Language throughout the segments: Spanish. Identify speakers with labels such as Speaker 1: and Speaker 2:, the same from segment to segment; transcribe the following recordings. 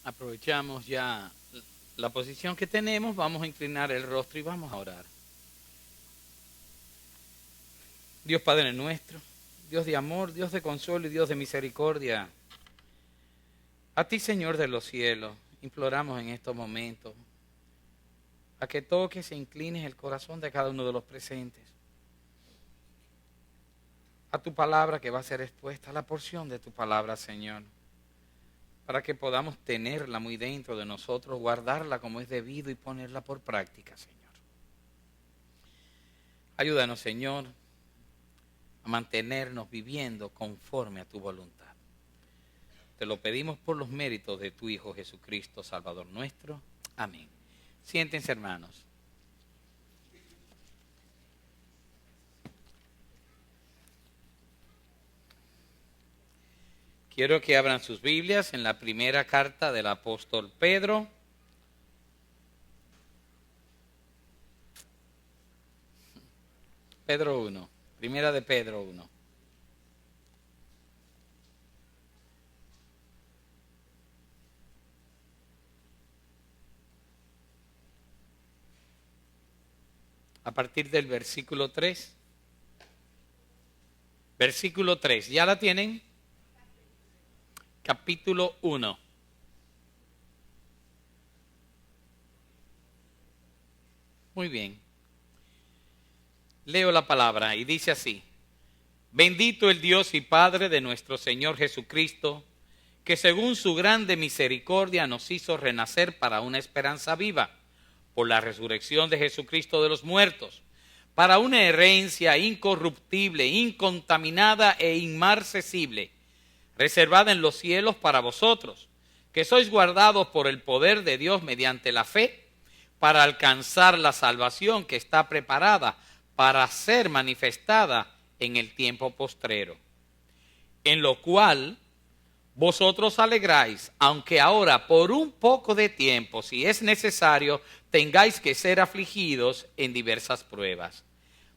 Speaker 1: Aprovechamos ya la posición que tenemos, vamos a inclinar el rostro y vamos a orar. Dios Padre nuestro, Dios de amor, Dios de consuelo y Dios de misericordia, a ti Señor de los cielos, imploramos en estos momentos a que toques e inclines el corazón de cada uno de los presentes a tu palabra que va a ser expuesta, a la porción de tu palabra, Señor, para que podamos tenerla muy dentro de nosotros, guardarla como es debido y ponerla por práctica, Señor. Ayúdanos, Señor, a mantenernos viviendo conforme a tu voluntad. Te lo pedimos por los méritos de tu Hijo Jesucristo, Salvador nuestro. Amén. Siéntense, hermanos. Quiero que abran sus Biblias en la primera carta del apóstol Pedro. Pedro 1, primera de Pedro 1. A partir del versículo 3. Versículo 3, ¿ya la tienen? Capítulo 1. Muy bien. Leo la palabra y dice así: Bendito el Dios y Padre de nuestro Señor Jesucristo, que según su grande misericordia nos hizo renacer para una esperanza viva, por la resurrección de Jesucristo de los muertos, para una herencia incorruptible, incontaminada e inmarcesible, reservada en los cielos para vosotros, que sois guardados por el poder de Dios mediante la fe, para alcanzar la salvación que está preparada para ser manifestada en el tiempo postrero, en lo cual vosotros alegráis, aunque ahora por un poco de tiempo, si es necesario, tengáis que ser afligidos en diversas pruebas,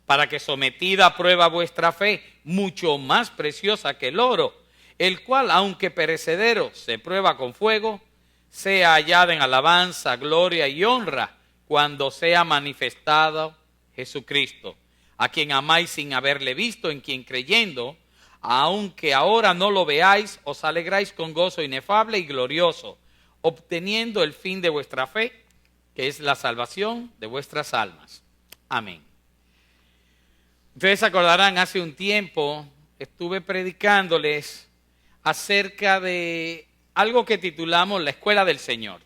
Speaker 1: para que sometida a prueba vuestra fe, mucho más preciosa que el oro, el cual, aunque perecedero, se prueba con fuego, sea hallada en alabanza, gloria y honra, cuando sea manifestado Jesucristo, a quien amáis sin haberle visto, en quien creyendo, aunque ahora no lo veáis, os alegráis con gozo inefable y glorioso, obteniendo el fin de vuestra fe, que es la salvación de vuestras almas. Amén. Ustedes acordarán, hace un tiempo estuve predicándoles acerca de algo que titulamos la Escuela del Señor.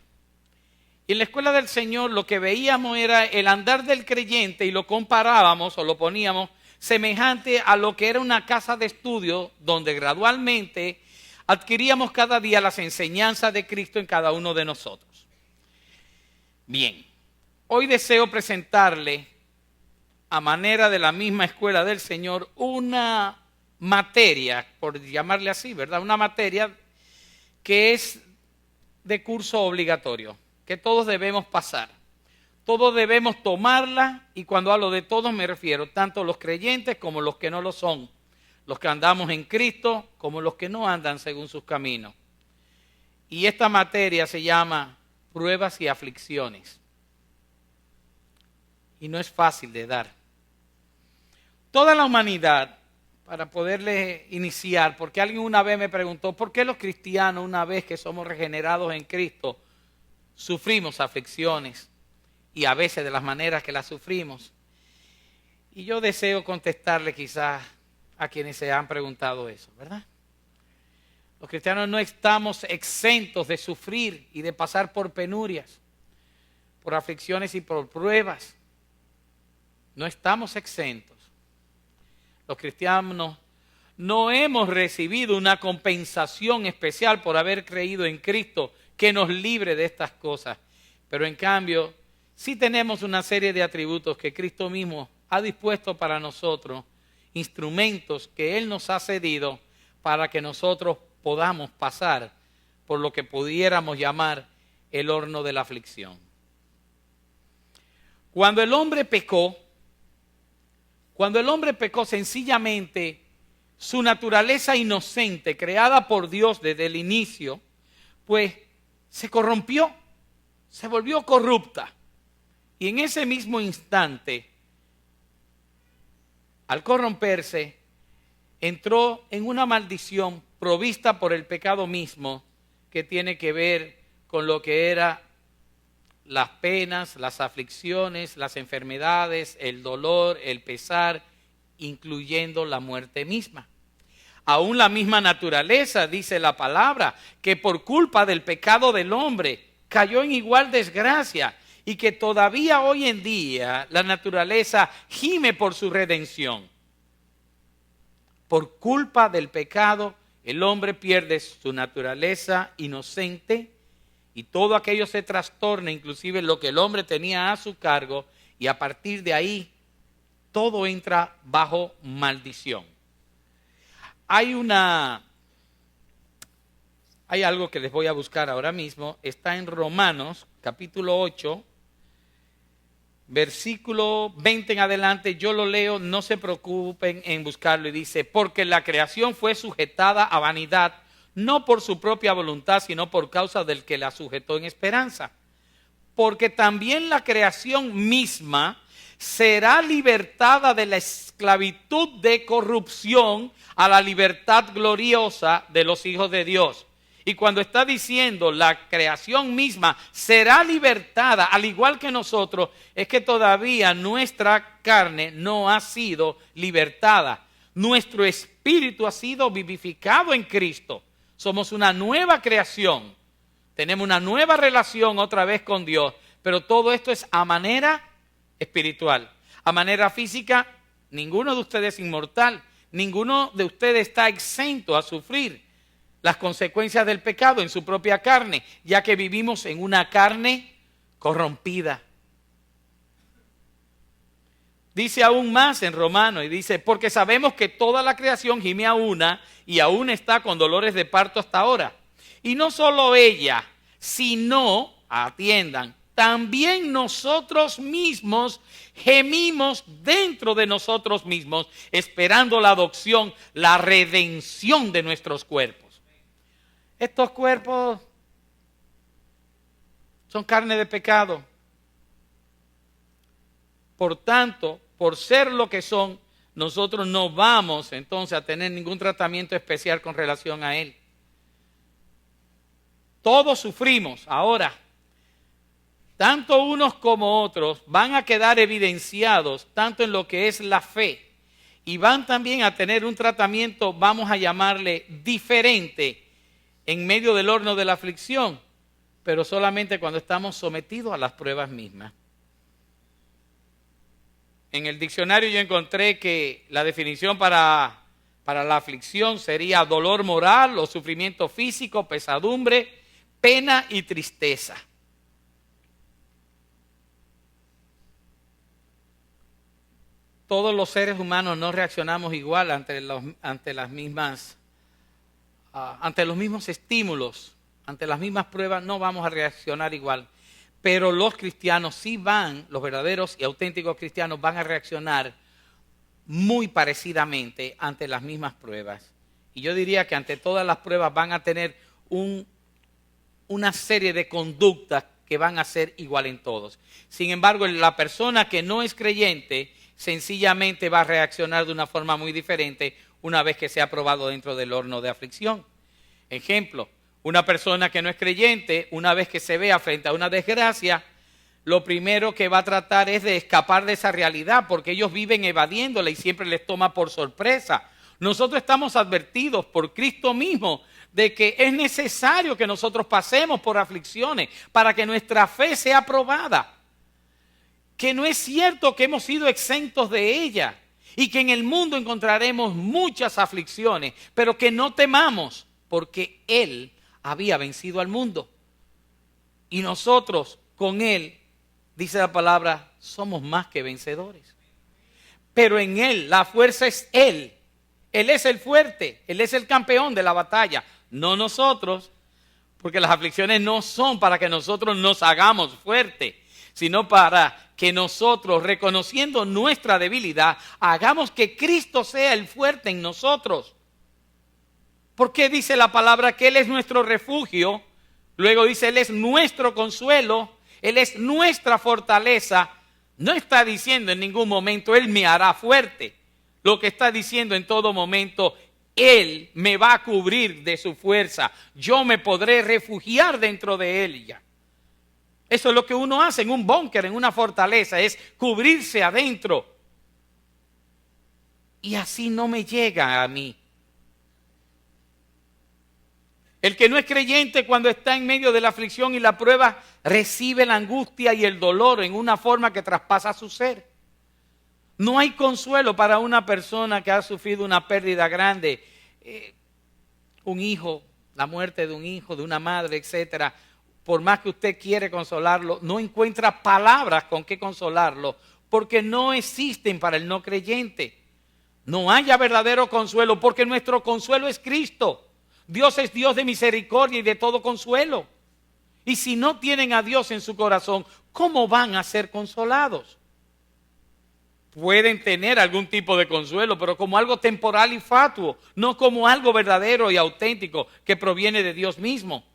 Speaker 1: Y en la Escuela del Señor lo que veíamos era el andar del creyente y lo comparábamos o lo poníamos semejante a lo que era una casa de estudio donde gradualmente adquiríamos cada día las enseñanzas de Cristo en cada uno de nosotros. Bien, hoy deseo presentarle a manera de la misma Escuela del Señor una materia, por llamarle así, ¿verdad? Una materia que es de curso obligatorio, que todos debemos pasar. Todos debemos tomarla, y cuando hablo de todos me refiero tanto los creyentes como los que no lo son, los que andamos en Cristo como los que no andan según sus caminos. Y esta materia se llama pruebas y aflicciones. Y no es fácil de dar. Toda la humanidad, para poderle iniciar, porque alguien una vez me preguntó, ¿por qué los cristianos, una vez que somos regenerados en Cristo, sufrimos aflicciones? Y a veces de las maneras que las sufrimos. Y yo deseo contestarle quizás a quienes se han preguntado eso, ¿verdad? Los cristianos no estamos exentos de sufrir y de pasar por penurias, por aflicciones y por pruebas. No estamos exentos. Los cristianos no hemos recibido una compensación especial por haber creído en Cristo que nos libre de estas cosas. Pero en cambio, sí tenemos una serie de atributos que Cristo mismo ha dispuesto para nosotros, instrumentos que Él nos ha cedido para que nosotros podamos pasar por lo que pudiéramos llamar el horno de la aflicción. Cuando el hombre pecó sencillamente, su naturaleza inocente, creada por Dios desde el inicio, pues se corrompió, se volvió corrupta. Y en ese mismo instante, al corromperse, entró en una maldición provista por el pecado mismo, que tiene que ver con lo que era las penas, las aflicciones, las enfermedades, el dolor, el pesar, incluyendo la muerte misma. Aún la misma naturaleza, dice la palabra, que por culpa del pecado del hombre cayó en igual desgracia, y que todavía hoy en día la naturaleza gime por su redención. Por culpa del pecado, el hombre pierde su naturaleza inocente y todo aquello se trastorna, inclusive lo que el hombre tenía a su cargo, y a partir de ahí todo entra bajo maldición. Hay algo que les voy a buscar ahora mismo, está en Romanos capítulo 8, versículo 20 en adelante. Yo lo leo, no se preocupen en buscarlo, y dice: porque la creación fue sujetada a vanidad, no por su propia voluntad, sino por causa del que la sujetó en esperanza. Porque también la creación misma será libertada de la esclavitud de corrupción a la libertad gloriosa de los hijos de Dios. Y cuando está diciendo la creación misma será libertada, al igual que nosotros, es que todavía nuestra carne no ha sido libertada. Nuestro espíritu ha sido vivificado en Cristo. Somos una nueva creación. Tenemos una nueva relación otra vez con Dios. Pero todo esto es a manera espiritual. A manera física, ninguno de ustedes es inmortal. Ninguno de ustedes está exento a sufrir las consecuencias del pecado en su propia carne, ya que vivimos en una carne corrompida. Dice aún más en Romanos, y dice: porque sabemos que toda la creación gime a una, y aún está con dolores de parto hasta ahora. Y no solo ella, sino, atiendan, también nosotros mismos gemimos dentro de nosotros mismos, esperando la adopción, la redención de nuestros cuerpos. Estos cuerpos son carne de pecado. Por tanto, por ser lo que son, nosotros no vamos entonces a tener ningún tratamiento especial con relación a él. Todos sufrimos. Ahora, tanto unos como otros van a quedar evidenciados tanto en lo que es la fe, y van también a tener un tratamiento, vamos a llamarle diferente, en medio del horno de la aflicción, pero solamente cuando estamos sometidos a las pruebas mismas. En el diccionario yo encontré que la definición para la aflicción sería dolor moral o sufrimiento físico, pesadumbre, pena y tristeza. Todos los seres humanos no reaccionamos igual ante los mismos estímulos, ante las mismas pruebas, no vamos a reaccionar igual. Pero los cristianos sí van, los verdaderos y auténticos cristianos van a reaccionar muy parecidamente ante las mismas pruebas. Y yo diría que ante todas las pruebas van a tener una serie de conductas que van a ser igual en todos. Sin embargo, la persona que no es creyente sencillamente va a reaccionar de una forma muy diferente una vez que sea probado dentro del horno de aflicción. Ejemplo, una persona que no es creyente, una vez que se vea frente a una desgracia, lo primero que va a tratar es de escapar de esa realidad, porque ellos viven evadiéndola y siempre les toma por sorpresa. Nosotros estamos advertidos por Cristo mismo de que es necesario que nosotros pasemos por aflicciones para que nuestra fe sea probada. Que no es cierto que hemos sido exentos de ella y que en el mundo encontraremos muchas aflicciones, pero que no temamos porque Él había vencido al mundo. Y nosotros con Él, dice la palabra, somos más que vencedores. Pero en Él, la fuerza es Él. Él es el fuerte, Él es el campeón de la batalla, no nosotros, porque las aflicciones no son para que nosotros nos hagamos fuertes, sino para que nosotros, reconociendo nuestra debilidad, hagamos que Cristo sea el fuerte en nosotros. Porque dice la palabra que Él es nuestro refugio Luego dice, Él es nuestro consuelo, Él es nuestra fortaleza. No está diciendo en ningún momento, Él me hará fuerte. Lo que está diciendo en todo momento, Él me va a cubrir de su fuerza. Yo me podré refugiar dentro de Él ya. Eso es lo que uno hace en un búnker, en una fortaleza, es cubrirse adentro. Y así no me llega a mí. El que no es creyente cuando está en medio de la aflicción y la prueba, recibe la angustia y el dolor en una forma que traspasa su ser. No hay consuelo para una persona que ha sufrido una pérdida grande, un hijo, la muerte de un hijo, de una madre, etcétera. Por más que usted quiere consolarlo, no encuentra palabras con que consolarlo, porque no existen para el no creyente. No haya verdadero consuelo, porque nuestro consuelo es Cristo. Dios es Dios de misericordia y de todo consuelo. Y si no tienen a Dios en su corazón, ¿cómo van a ser consolados? Pueden tener algún tipo de consuelo, pero como algo temporal y fatuo, no como algo verdadero y auténtico que proviene de Dios mismo.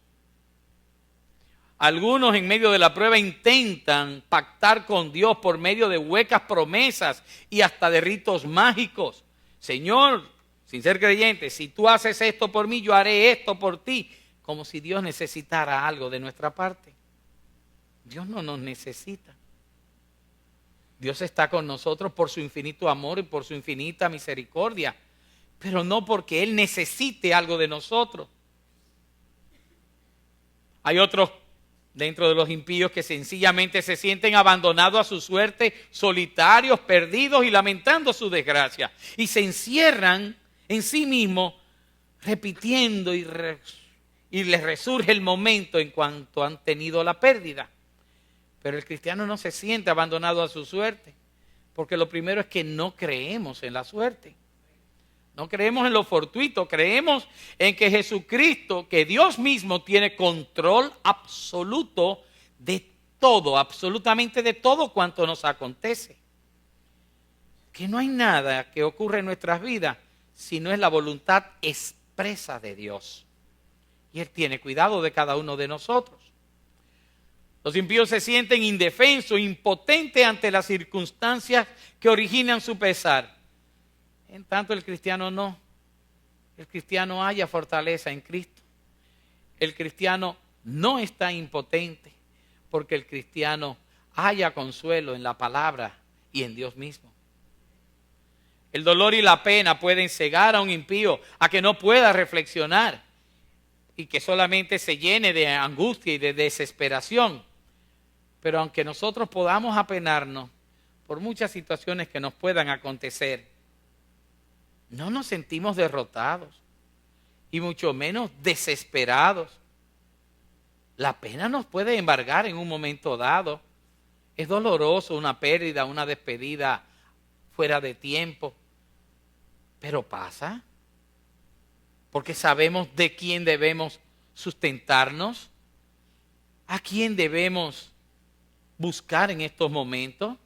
Speaker 1: Algunos en medio de la prueba intentan pactar con Dios por medio de huecas promesas y hasta de ritos mágicos. Señor, sin ser creyente, si tú haces esto por mí, yo haré esto por ti. Como si Dios necesitara algo de nuestra parte. Dios no nos necesita. Dios está con nosotros por su infinito amor y por su infinita misericordia, pero no porque Él necesite algo de nosotros. Hay otros dentro de los impíos que sencillamente se sienten abandonados a su suerte, solitarios, perdidos y lamentando su desgracia. Y se encierran en sí mismos repitiendo y les resurge el momento en cuanto han tenido la pérdida. Pero el cristiano no se siente abandonado a su suerte, porque lo primero es que no creemos en la suerte. No creemos en lo fortuito, creemos en que Jesucristo, que Dios mismo tiene control absoluto de todo, absolutamente de todo cuanto nos acontece. Que no hay nada que ocurra en nuestras vidas si no es la voluntad expresa de Dios. Y Él tiene cuidado de cada uno de nosotros. Los impíos se sienten indefensos, impotentes ante las circunstancias que originan su pesar. En tanto el cristiano no. El cristiano halla fortaleza en Cristo. El cristiano no está impotente porque el cristiano halla consuelo en la palabra y en Dios mismo. El dolor y la pena pueden cegar a un impío a que no pueda reflexionar y que solamente se llene de angustia y de desesperación. Pero aunque nosotros podamos apenarnos por muchas situaciones que nos puedan acontecer, no nos sentimos derrotados y mucho menos desesperados. La pena nos puede embargar en un momento dado. Es doloroso una pérdida, una despedida fuera de tiempo, pero pasa. Porque sabemos de quién debemos sustentarnos, a quién debemos buscar en estos momentos.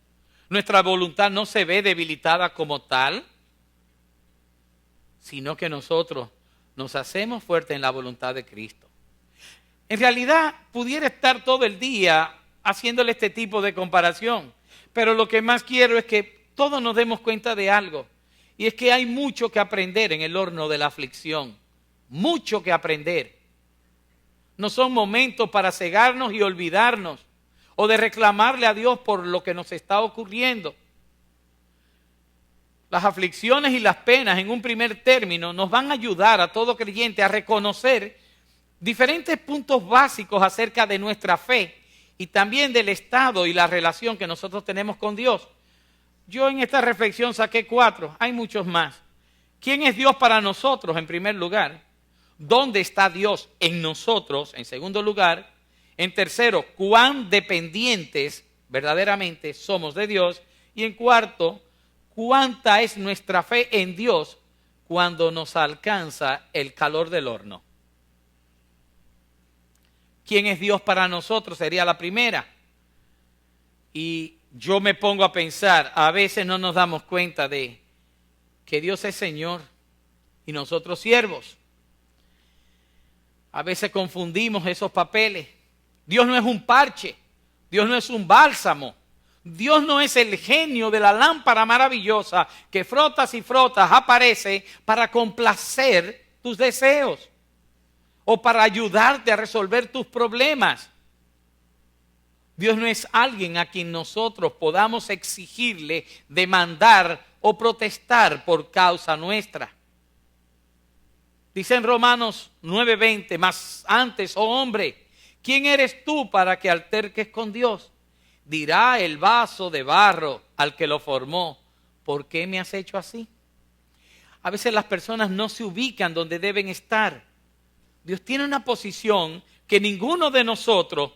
Speaker 1: Nuestra voluntad no se ve debilitada como tal, sino que nosotros nos hacemos fuertes en la voluntad de Cristo. En realidad, pudiera estar todo el día haciéndole este tipo de comparación, pero lo que más quiero es que todos nos demos cuenta de algo, y es que hay mucho que aprender en el horno de la aflicción, mucho que aprender. No son momentos para cegarnos y olvidarnos, o de reclamarle a Dios por lo que nos está ocurriendo. Las aflicciones y las penas en un primer término nos van a ayudar a todo creyente a reconocer diferentes puntos básicos acerca de nuestra fe y también del estado y la relación que nosotros tenemos con Dios. Yo en esta reflexión saqué 4, hay muchos más. ¿Quién es Dios para nosotros en primer lugar? ¿Dónde está Dios en nosotros en segundo lugar? En tercero, ¿cuán dependientes verdaderamente somos de Dios? Y en cuarto, ¿cuánta es nuestra fe en Dios cuando nos alcanza el calor del horno? ¿Quién es Dios para nosotros? Sería la primera. Y yo me pongo a pensar, a veces no nos damos cuenta de que Dios es Señor y nosotros siervos. A veces confundimos esos papeles. Dios no es un parche. Dios no es un bálsamo. Dios no es el genio de la lámpara maravillosa que frotas y frotas aparece para complacer tus deseos o para ayudarte a resolver tus problemas. Dios no es alguien a quien nosotros podamos exigirle, demandar o protestar por causa nuestra. Dice en Romanos 9:20, mas antes, oh hombre, ¿quién eres tú para que alterques con Dios? Dirá el vaso de barro al que lo formó, ¿por qué me has hecho así? A veces las personas no se ubican donde deben estar. Dios tiene una posición que ninguno de nosotros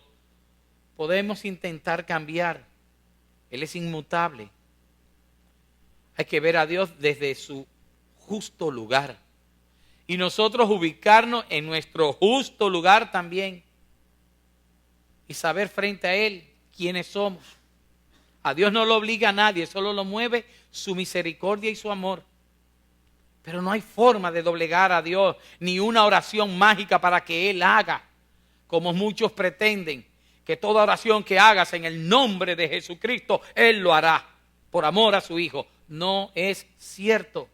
Speaker 1: podemos intentar cambiar. Él es inmutable. Hay que ver a Dios desde su justo lugar. Y nosotros ubicarnos en nuestro justo lugar también. Y saber frente a Él quiénes somos. A Dios no lo obliga a nadie, solo lo mueve su misericordia y su amor. Pero no hay forma de doblegar a Dios, ni una oración mágica para que Él haga, como muchos pretenden, que toda oración que hagas en el nombre de Jesucristo, Él lo hará, por amor a su Hijo. No es cierto.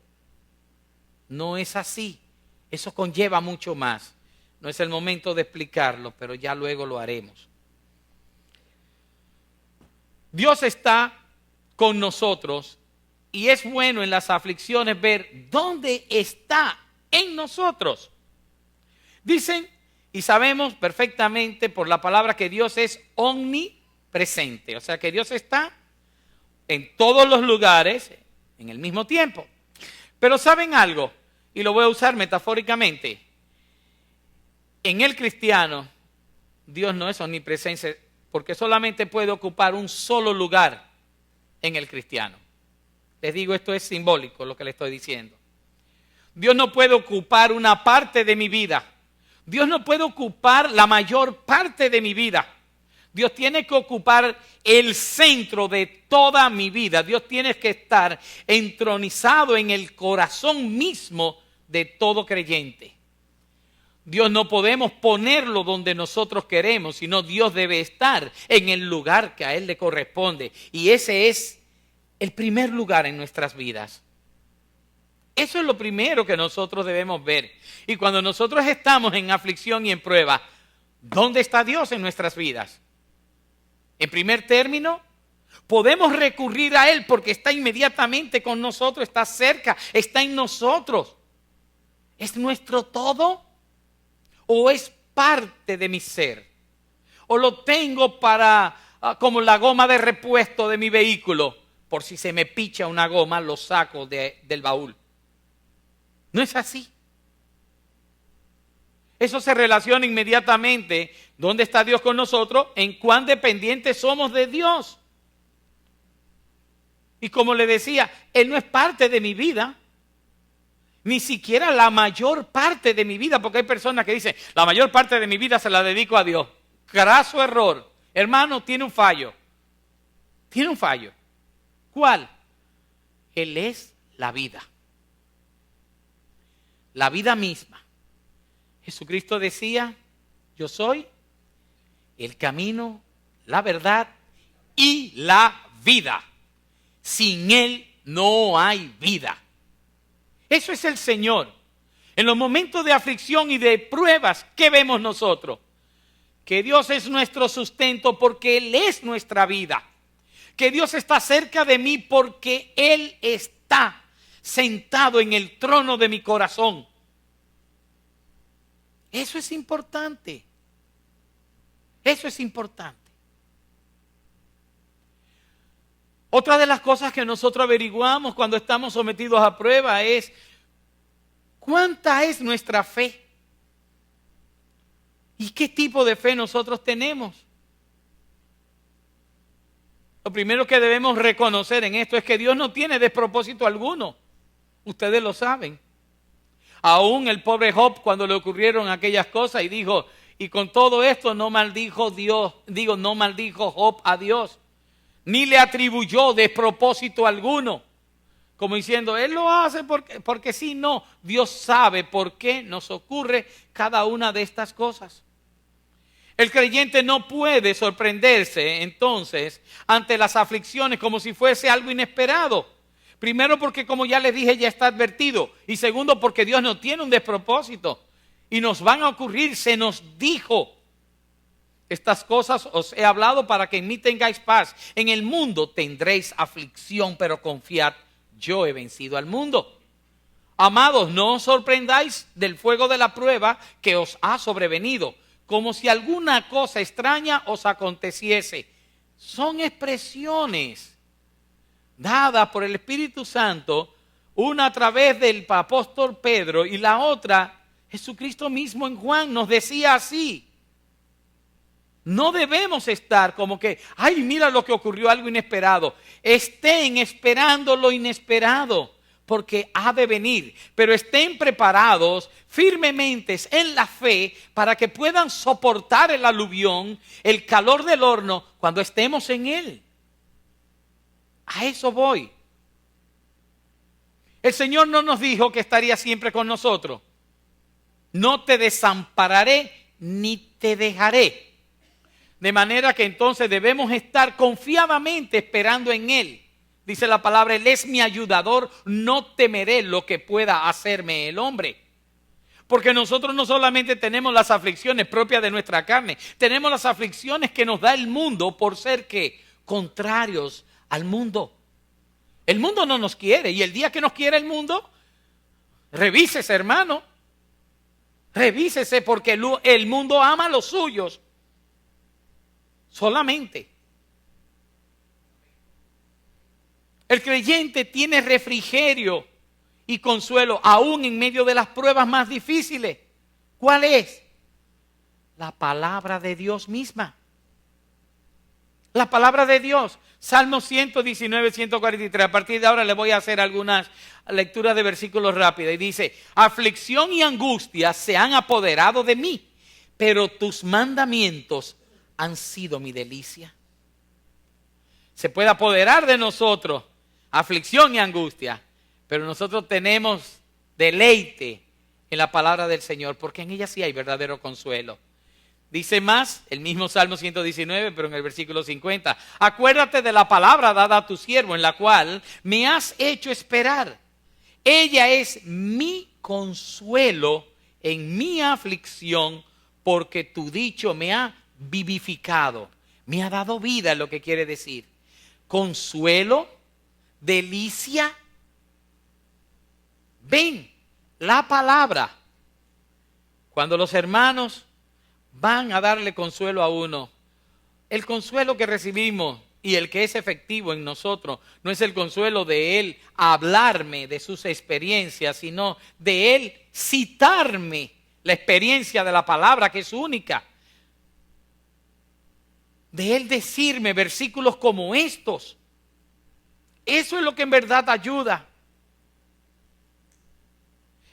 Speaker 1: No es así. Eso conlleva mucho más. No es el momento de explicarlo, pero ya luego lo haremos. Dios está con nosotros y es bueno en las aflicciones ver dónde está en nosotros. Dicen y sabemos perfectamente por la palabra que Dios es omnipresente. O sea que Dios está en todos los lugares en el mismo tiempo. Pero ¿saben algo? Y lo voy a usar metafóricamente. En el cristiano, Dios no es omnipresente porque solamente puede ocupar un solo lugar en el cristiano. Les digo, esto es simbólico lo que le estoy diciendo. Dios no puede ocupar una parte de mi vida. Dios no puede ocupar la mayor parte de mi vida. Dios tiene que ocupar el centro de toda mi vida. Dios tiene que estar entronizado en el corazón mismo de todo creyente. Dios no podemos ponerlo donde nosotros queremos, sino Dios debe estar en el lugar que a Él le corresponde. Y ese es el primer lugar en nuestras vidas. Eso es lo primero que nosotros debemos ver. Y cuando nosotros estamos en aflicción y en prueba, ¿dónde está Dios en nuestras vidas? En primer término, podemos recurrir a Él porque está inmediatamente con nosotros, está cerca, está en nosotros. ¿Es nuestro todo? ¿O es parte de mi ser? ¿O lo tengo como la goma de repuesto de mi vehículo? Por si se me picha una goma, lo saco del baúl. No es así. Eso se relaciona inmediatamente. ¿Dónde está Dios con nosotros? En cuán dependientes somos de Dios. Y como le decía, Él no es parte de mi vida. Ni siquiera la mayor parte de mi vida, porque hay personas que dicen, la mayor parte de mi vida se la dedico a Dios. Craso error. Hermano, tiene un fallo. Tiene un fallo. ¿Cuál? Él es la vida. La vida misma. Jesucristo decía, yo soy el camino, la verdad y la vida. Sin Él no hay vida. Eso es el Señor. En los momentos de aflicción y de pruebas, ¿qué vemos nosotros? Que Dios es nuestro sustento porque Él es nuestra vida. Que Dios está cerca de mí porque Él está sentado en el trono de mi corazón. Eso es importante. Eso es importante. Otra de las cosas que nosotros averiguamos cuando estamos sometidos a prueba es ¿cuánta es nuestra fe? ¿Y qué tipo de fe nosotros tenemos? Lo primero que debemos reconocer en esto es que Dios no tiene despropósito alguno. Ustedes lo saben. Aún el pobre Job cuando le ocurrieron aquellas cosas y dijo, y con todo esto no maldijo no maldijo Job a Dios. Ni le atribuyó despropósito alguno. Como diciendo, Él lo hace porque sí, no. Dios sabe por qué nos ocurre cada una de estas cosas. El creyente no puede sorprenderse entonces ante las aflicciones como si fuese algo inesperado. Primero porque, como ya les dije, ya está advertido. Y segundo porque Dios no tiene un despropósito. Y nos van a ocurrir, se nos dijo. Estas cosas os he hablado para que en mí tengáis paz. En el mundo tendréis aflicción, pero confiad, yo he vencido al mundo. Amados, no os sorprendáis del fuego de la prueba que os ha sobrevenido, como si alguna cosa extraña os aconteciese. Son expresiones dadas por el Espíritu Santo, una a través del apóstol Pedro y la otra, Jesucristo mismo en Juan nos decía así. No debemos estar como que, ay, mira lo que ocurrió, algo inesperado. Estén esperando lo inesperado, porque ha de venir. Pero estén preparados firmemente en la fe para que puedan soportar el aluvión, el calor del horno, cuando estemos en él. A eso voy. El Señor no nos dijo que estaría siempre con nosotros. No te desampararé ni te dejaré. De manera que entonces debemos estar confiadamente esperando en Él. Dice la palabra, Él es mi ayudador, no temeré lo que pueda hacerme el hombre. Porque nosotros no solamente tenemos las aflicciones propias de nuestra carne, tenemos las aflicciones que nos da el mundo por ser ¿qué? Contrarios al mundo. El mundo no nos quiere, y el día que nos quiere el mundo, revísese, hermano. Revísese, porque el mundo ama a los suyos. Solamente. El creyente tiene refrigerio y consuelo aún en medio de las pruebas más difíciles. ¿Cuál es? La palabra de Dios misma. La palabra de Dios. Salmo 119, 143. A partir de ahora le voy a hacer algunas lecturas de versículos rápidas. Y dice, aflicción y angustia se han apoderado de mí, pero tus mandamientos han sido mi delicia. Se puede apoderar de nosotros aflicción y angustia, pero nosotros tenemos deleite en la palabra del Señor, porque en ella sí hay verdadero consuelo. Dice más, el mismo Salmo 119, pero en el versículo 50. Acuérdate de la palabra dada a tu siervo, en la cual me has hecho esperar. Ella es mi consuelo en mi aflicción, porque tu dicho me ha vivificado, me ha dado vida, es lo que quiere decir. Consuelo, delicia. Ven, la palabra. Cuando los hermanos van a darle consuelo a uno, el consuelo que recibimos y el que es efectivo en nosotros no es el consuelo de él hablarme de sus experiencias, sino de él citarme la experiencia de la palabra, que es única. De él decirme versículos como estos. Eso es lo que en verdad ayuda.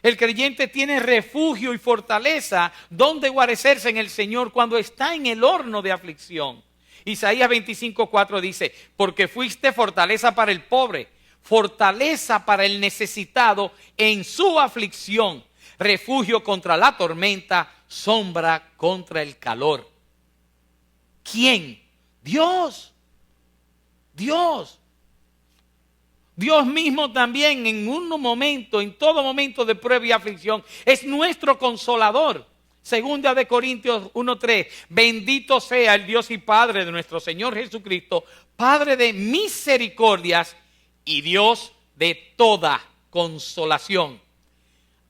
Speaker 1: El creyente tiene refugio y fortaleza donde guarecerse en el Señor cuando está en el horno de aflicción. Isaías 25:4 dice, porque fuiste fortaleza para el pobre, fortaleza para el necesitado en su aflicción, refugio contra la tormenta, sombra contra el calor. ¿Quién? Dios. Dios. Dios mismo también en un momento, en todo momento de prueba y aflicción, es nuestro consolador. Segunda de Corintios 1:3, bendito sea el Dios y Padre de nuestro Señor Jesucristo, Padre de misericordias y Dios de toda consolación.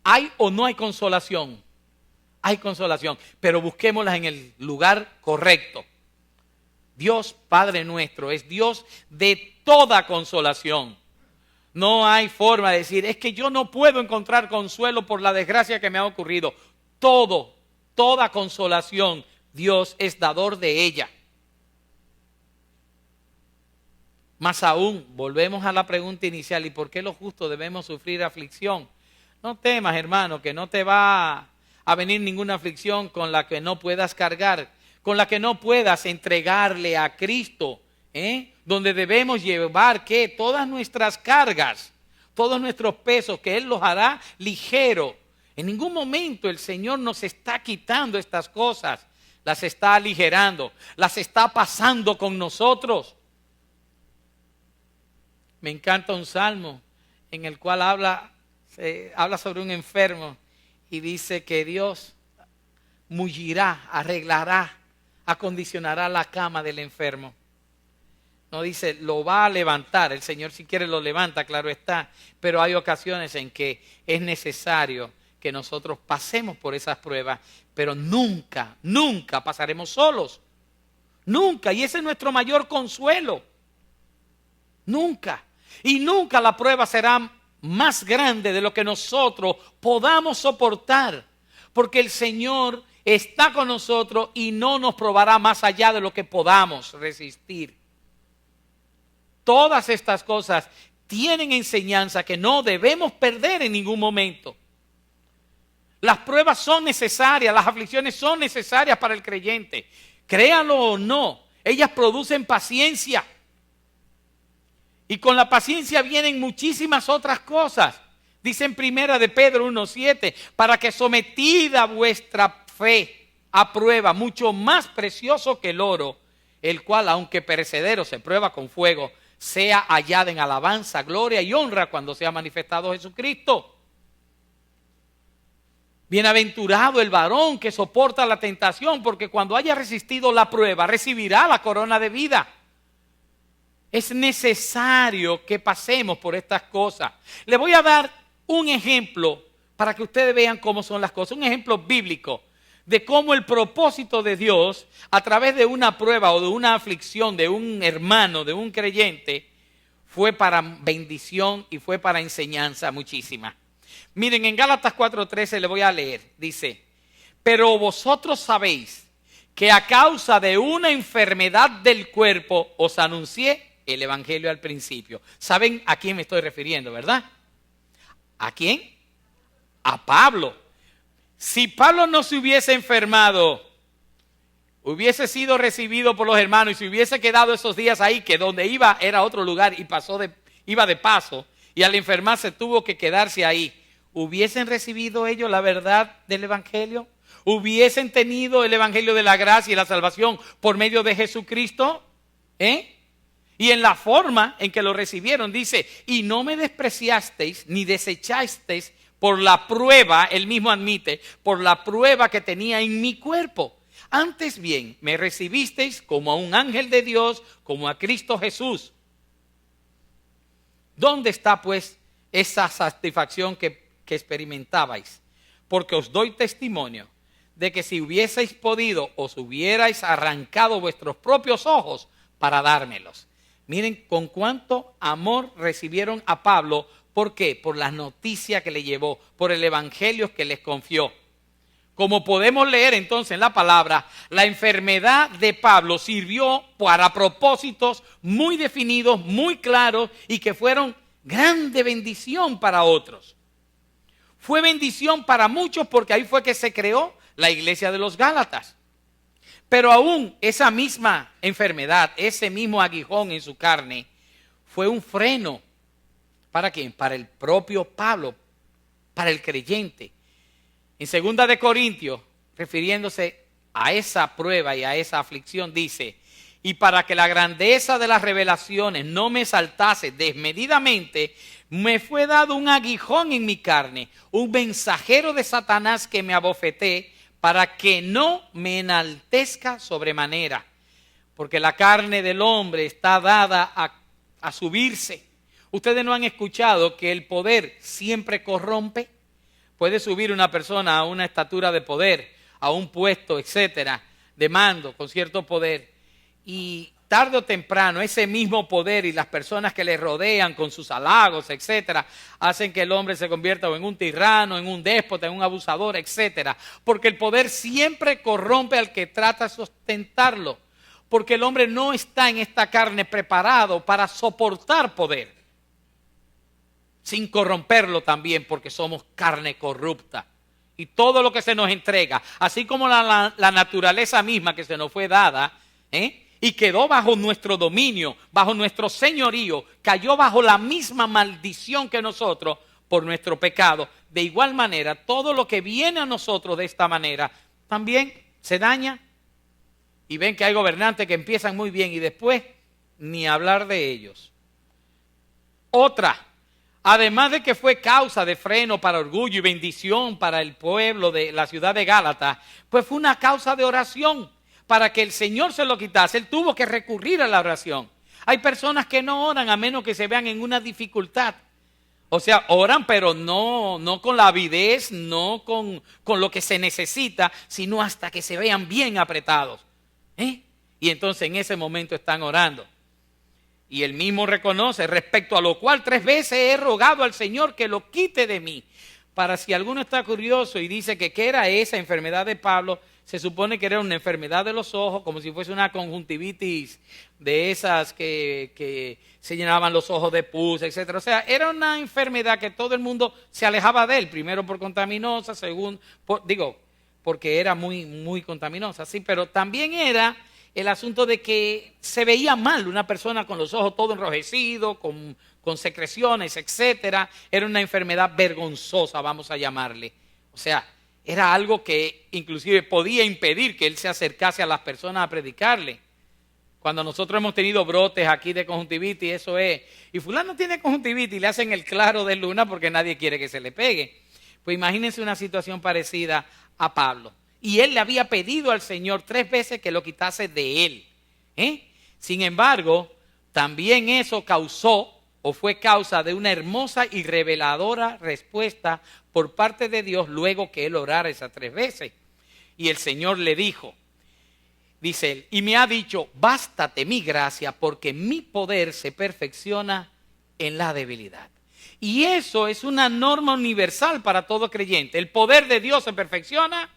Speaker 1: ¿Hay o no hay consolación? Hay consolación, pero busquémosla en el lugar correcto. Dios Padre nuestro es Dios de toda consolación. No hay forma de decir, es que yo no puedo encontrar consuelo por la desgracia que me ha ocurrido. Toda consolación, Dios es dador de ella. Más aún, volvemos a la pregunta inicial, ¿y por qué los justos debemos sufrir aflicción? No temas, hermano, que no te va a venir ninguna aflicción con la que no puedas cargar, con la que no puedas entregarle a Cristo, donde debemos llevar ¿qué? Todas nuestras cargas, todos nuestros pesos, que Él los hará ligero. En ningún momento el Señor nos está quitando estas cosas, las está aligerando, las está pasando con nosotros. Me encanta un salmo en el cual habla sobre un enfermo y dice que Dios mullirá, arreglará, acondicionará la cama del enfermo. No dice, lo va a levantar. El Señor si quiere lo levanta, claro está. Pero hay ocasiones en que es necesario que nosotros pasemos por esas pruebas. Pero nunca, nunca pasaremos solos. Nunca. Y ese es nuestro mayor consuelo. Nunca. Y nunca la prueba será más grande de lo que nosotros podamos soportar. Porque el Señor está con nosotros y no nos probará más allá de lo que podamos resistir. Todas estas cosas tienen enseñanza que no debemos perder en ningún momento. Las pruebas son necesarias, las aflicciones son necesarias para el creyente. Créanlo o no, ellas producen paciencia. Y con la paciencia vienen muchísimas otras cosas. Dice en primera de Pedro 1:7, para que sometida vuestra fe a prueba, mucho más precioso que el oro, el cual aunque perecedero se prueba con fuego, sea hallada en alabanza, gloria y honra cuando sea manifestado Jesucristo. Bienaventurado el varón que soporta la tentación, porque cuando haya resistido la prueba, recibirá la corona de vida. Es necesario que pasemos por estas cosas. Le voy a dar un ejemplo para que ustedes vean cómo son las cosas, un ejemplo bíblico de cómo el propósito de Dios a través de una prueba o de una aflicción de un hermano, de un creyente, fue para bendición y fue para enseñanza muchísima. Miren, en Gálatas 4:13 le voy a leer, dice, pero vosotros sabéis que a causa de una enfermedad del cuerpo os anuncié el evangelio al principio. ¿Saben a quién me estoy refiriendo, verdad? ¿A quién? A Pablo. Si Pablo no se hubiese enfermado, hubiese sido recibido por los hermanos y se hubiese quedado esos días ahí, que donde iba era otro lugar y iba de paso, y al enfermarse tuvo que quedarse ahí, ¿hubiesen recibido ellos la verdad del evangelio? ¿Hubiesen tenido el evangelio de la gracia y la salvación por medio de Jesucristo? Y en la forma en que lo recibieron dice, y no me despreciasteis ni desechasteis por la prueba, él mismo admite, por la prueba que tenía en mi cuerpo. Antes bien, me recibisteis como a un ángel de Dios, como a Cristo Jesús. ¿Dónde está pues esa satisfacción que experimentabais? Porque os doy testimonio de que si hubieseis podido, os hubierais arrancado vuestros propios ojos para dármelos. Miren con cuánto amor recibieron a Pablo. ¿Por qué? Por las noticias que le llevó, por el evangelio que les confió. Como podemos leer entonces en la palabra, la enfermedad de Pablo sirvió para propósitos muy definidos, muy claros y que fueron grande bendición para otros. Fue bendición para muchos porque ahí fue que se creó la iglesia de los Gálatas. Pero aún esa misma enfermedad, ese mismo aguijón en su carne, fue un freno. ¿Para quién? Para el propio Pablo, para el creyente. En 2 de Corintios, refiriéndose a esa prueba y a esa aflicción, dice, y para que la grandeza de las revelaciones no me saltase desmedidamente, me fue dado un aguijón en mi carne, un mensajero de Satanás que me abofeté, para que no me enaltezca sobremanera, porque la carne del hombre está dada a subirse. Ustedes no han escuchado que el poder siempre corrompe. Puede subir una persona a una estatura de poder, a un puesto, etcétera, de mando, con cierto poder. Y tarde o temprano ese mismo poder y las personas que le rodean con sus halagos, etcétera, hacen que el hombre se convierta en un tirano, en un déspota, en un abusador, etcétera. Porque el poder siempre corrompe al que trata de sustentarlo. Porque el hombre no está en esta carne preparado para soportar poder. Sin corromperlo también, porque somos carne corrupta. Y todo lo que se nos entrega, así como la naturaleza misma que se nos fue dada, y y quedó bajo nuestro dominio, bajo nuestro señorío, cayó bajo la misma maldición que nosotros por nuestro pecado. De igual manera, todo lo que viene a nosotros de esta manera también se daña. Y ven que hay gobernantes que empiezan muy bien y después ni hablar de ellos. Otra, además de que fue causa de freno para orgullo y bendición para el pueblo de la ciudad de Gálatas, pues fue una causa de oración para que el Señor se lo quitase. Él tuvo que recurrir a la oración. Hay personas que no oran a menos que se vean en una dificultad. O sea, oran, pero no con la avidez, no con lo que se necesita, sino hasta que se vean bien apretados. Y entonces en ese momento están orando. Y él mismo reconoce, respecto a lo cual 3 veces he rogado al Señor que lo quite de mí. Para si alguno está curioso y dice que qué era esa enfermedad de Pablo, se supone que era una enfermedad de los ojos, como si fuese una conjuntivitis de esas que se llenaban los ojos de pus, etc. O sea, era una enfermedad que todo el mundo se alejaba de él, primero por contaminosa, porque era muy, muy contaminosa, sí, pero también era el asunto de que se veía mal una persona con los ojos todo enrojecidos, con secreciones, etcétera. Era una enfermedad vergonzosa, vamos a llamarle. O sea, era algo que inclusive podía impedir que él se acercase a las personas a predicarle. Cuando nosotros hemos tenido brotes aquí de conjuntivitis, eso es, y fulano tiene conjuntivitis y le hacen el claro de luna porque nadie quiere que se le pegue. Pues imagínense una situación parecida a Pablo. Y él le había pedido al Señor 3 veces que lo quitase de él. Sin embargo, también eso causó o fue causa de una hermosa y reveladora respuesta por parte de Dios luego que él orara esas 3 veces. Y el Señor le dijo, dice él, y me ha dicho, bástate mi gracia porque mi poder se perfecciona en la debilidad. Y eso es una norma universal para todo creyente. El poder de Dios se perfecciona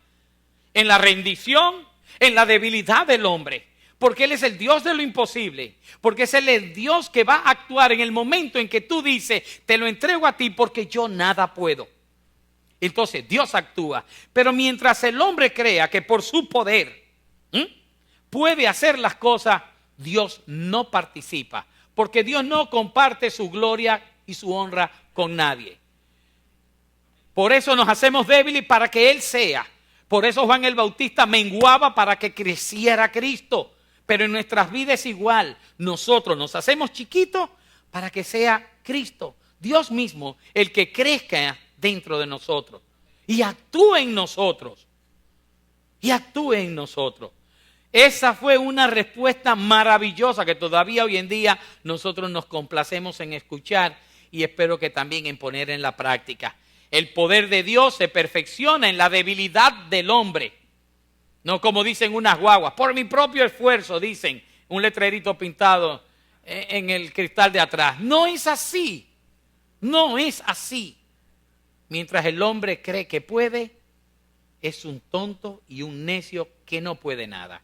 Speaker 1: en la rendición, en la debilidad del hombre. Porque Él es el Dios de lo imposible. Porque es Él el Dios que va a actuar en el momento en que tú dices, te lo entrego a ti porque yo nada puedo. Entonces Dios actúa. Pero mientras el hombre crea que por su poder puede hacer las cosas, Dios no participa. Porque Dios no comparte su gloria y su honra con nadie. Por eso nos hacemos débiles para que Él sea. Por eso Juan el Bautista menguaba para que creciera Cristo. Pero en nuestras vidas es igual. Nosotros nos hacemos chiquitos para que sea Cristo, Dios mismo, el que crezca dentro de nosotros. Y actúe en nosotros. Y actúe en nosotros. Esa fue una respuesta maravillosa que todavía hoy en día nosotros nos complacemos en escuchar y espero que también en poner en la práctica. El poder de Dios se perfecciona en la debilidad del hombre. No como dicen unas guaguas, por mi propio esfuerzo, dicen, un letrerito pintado en el cristal de atrás. No es así, no es así. Mientras el hombre cree que puede, es un tonto y un necio que no puede nada.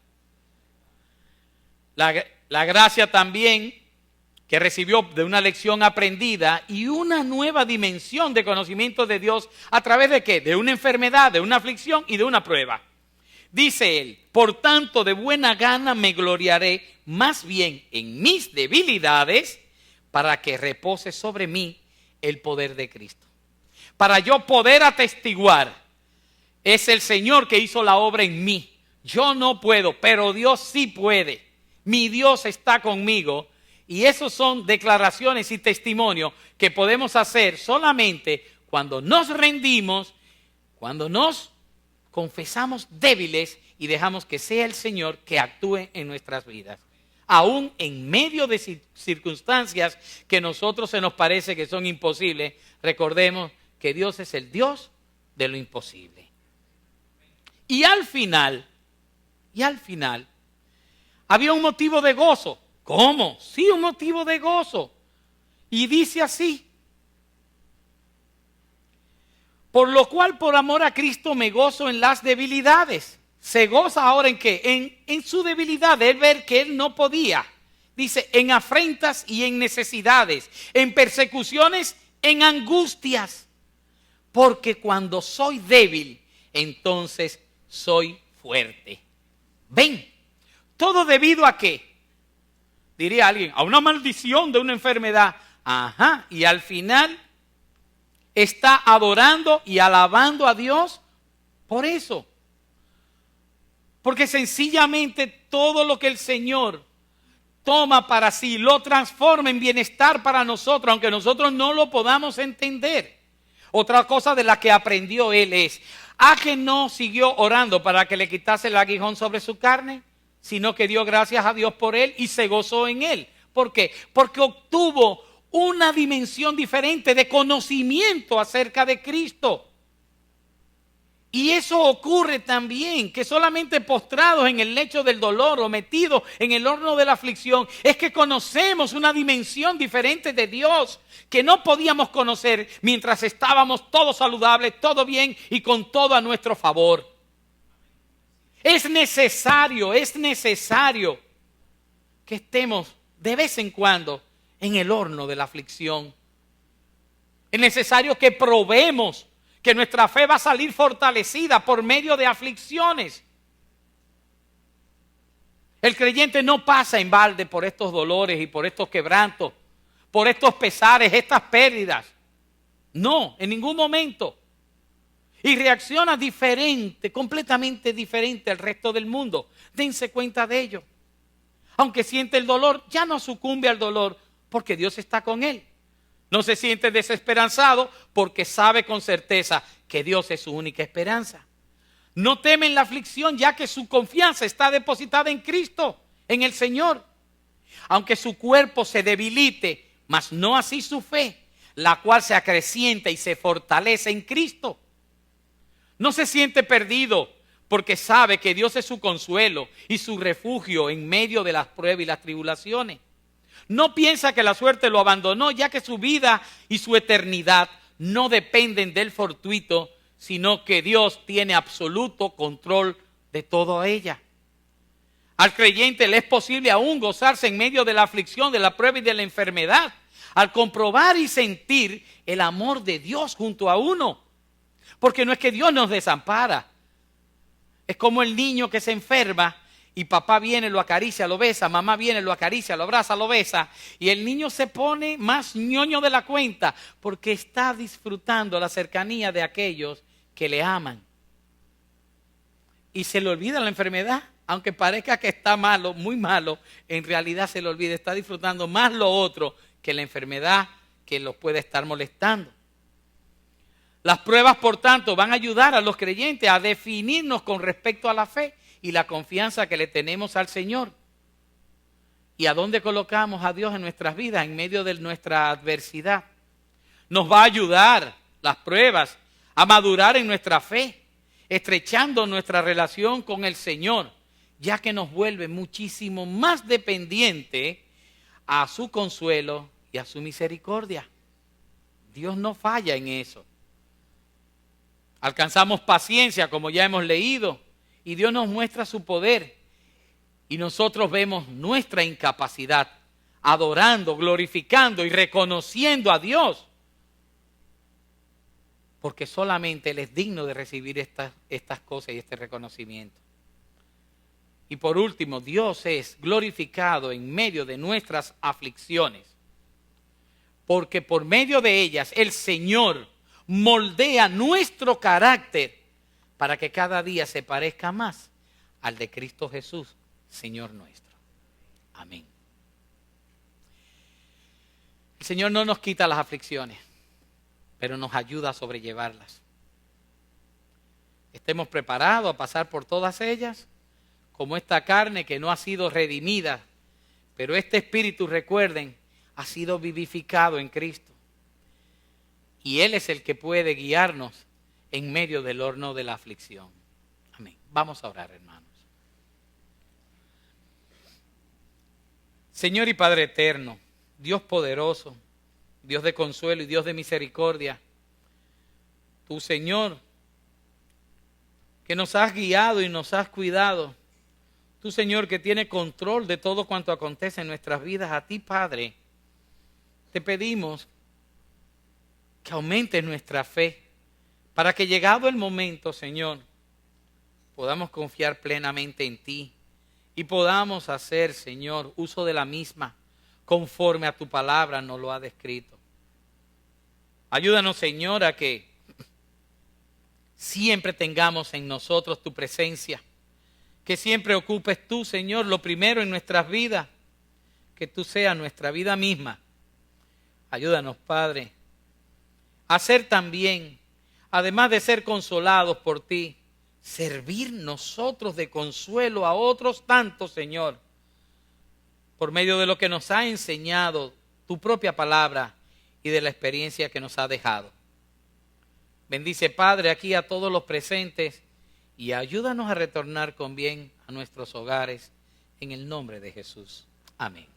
Speaker 1: La gracia también que recibió de una lección aprendida y una nueva dimensión de conocimiento de Dios a través de ¿qué? De una enfermedad, de una aflicción y de una prueba. Dice él, por tanto de buena gana me gloriaré más bien en mis debilidades para que repose sobre mí el poder de Cristo. Para yo poder atestiguar, es el Señor que hizo la obra en mí. Yo no puedo, pero Dios sí puede. Mi Dios está conmigo. Y esos son declaraciones y testimonios que podemos hacer solamente cuando nos rendimos, cuando nos confesamos débiles y dejamos que sea el Señor que actúe en nuestras vidas. Aún en medio de circunstancias que a nosotros se nos parece que son imposibles, recordemos que Dios es el Dios de lo imposible. Y al final, había un motivo de gozo. ¿Cómo? Sí, un motivo de gozo. Y dice así. Por lo cual, por amor a Cristo, me gozo en las debilidades. ¿Se goza ahora en qué? En su debilidad, de ver que él no podía. Dice, en afrentas y en necesidades, en persecuciones, en angustias. Porque cuando soy débil, entonces soy fuerte. ¿Ven? ¿Todo debido a qué? Diría alguien, a una maldición de una enfermedad. Ajá, y al final está adorando y alabando a Dios por eso. Porque sencillamente todo lo que el Señor toma para sí, lo transforma en bienestar para nosotros, aunque nosotros no lo podamos entender. Otra cosa de la que aprendió él es, ¿a que no siguió orando para que le quitase el aguijón sobre su carne? Sino que dio gracias a Dios por él y se gozó en él. ¿Por qué? Porque obtuvo una dimensión diferente de conocimiento acerca de Cristo. Y eso ocurre también, que solamente postrados en el lecho del dolor o metidos en el horno de la aflicción, es que conocemos una dimensión diferente de Dios que no podíamos conocer mientras estábamos todos saludables, todo bien y con todo a nuestro favor. Es necesario que estemos de vez en cuando en el horno de la aflicción. Es necesario que probemos que nuestra fe va a salir fortalecida por medio de aflicciones. El creyente no pasa en balde por estos dolores y por estos quebrantos, por estos pesares, estas pérdidas. No, en ningún momento. Y reacciona diferente, completamente diferente al resto del mundo. Dense cuenta de ello. Aunque siente el dolor, ya no sucumbe al dolor porque Dios está con él. No se siente desesperanzado porque sabe con certeza que Dios es su única esperanza. No teme en la aflicción ya que su confianza está depositada en Cristo, en el Señor. Aunque su cuerpo se debilite, mas no así su fe, la cual se acrecienta y se fortalece en Cristo. No se siente perdido porque sabe que Dios es su consuelo y su refugio en medio de las pruebas y las tribulaciones. No piensa que la suerte lo abandonó, ya que su vida y su eternidad no dependen del fortuito, sino que Dios tiene absoluto control de toda ella. Al creyente le es posible aún gozarse en medio de la aflicción, de la prueba y de la enfermedad, al comprobar y sentir el amor de Dios junto a uno. Porque no es que Dios nos desampara. Es como el niño que se enferma y papá viene, lo acaricia, lo besa, mamá viene, lo acaricia, lo abraza, lo besa. Y el niño se pone más ñoño de la cuenta porque está disfrutando la cercanía de aquellos que le aman. Y se le olvida la enfermedad, aunque parezca que está malo, muy malo, en realidad se le olvida, está disfrutando más lo otro que la enfermedad que los puede estar molestando. Las pruebas, por tanto, van a ayudar a los creyentes a definirnos con respecto a la fe y la confianza que le tenemos al Señor. ¿Y a dónde colocamos a Dios en nuestras vidas en medio de nuestra adversidad? Nos va a ayudar las pruebas a madurar en nuestra fe, estrechando nuestra relación con el Señor, ya que nos vuelve muchísimo más dependiente a su consuelo y a su misericordia. Dios no falla en eso. Alcanzamos paciencia, como ya hemos leído, y Dios nos muestra su poder. Y nosotros vemos nuestra incapacidad, adorando, glorificando y reconociendo a Dios. Porque solamente Él es digno de recibir estas cosas y este reconocimiento. Y por último, Dios es glorificado en medio de nuestras aflicciones. Porque por medio de ellas el Señor moldea nuestro carácter para que cada día se parezca más al de Cristo Jesús, Señor nuestro. Amén. El Señor no nos quita las aflicciones, pero nos ayuda a sobrellevarlas. Estemos preparados a pasar por todas ellas, como esta carne que no ha sido redimida, pero este espíritu, recuerden, ha sido vivificado en Cristo. Y Él es el que puede guiarnos en medio del horno de la aflicción. Amén. Vamos a orar, hermanos. Señor y Padre eterno, Dios poderoso, Dios de consuelo y Dios de misericordia, tú, Señor, que nos has guiado y nos has cuidado, tú, Señor, que tiene control de todo cuanto acontece en nuestras vidas, a ti, Padre, te pedimos que aumente nuestra fe, para que llegado el momento, Señor, podamos confiar plenamente en ti y podamos hacer, Señor, uso de la misma conforme a tu palabra nos lo ha descrito. Ayúdanos, Señor, a que siempre tengamos en nosotros tu presencia, que siempre ocupes tú, Señor, lo primero en nuestras vidas, que tú seas nuestra vida misma. Ayúdanos, Padre, a ser también, además de ser consolados por ti, servir nosotros de consuelo a otros tantos, Señor, por medio de lo que nos ha enseñado tu propia palabra y de la experiencia que nos ha dejado. Bendice, Padre, aquí a todos los presentes y ayúdanos a retornar con bien a nuestros hogares en el nombre de Jesús. Amén.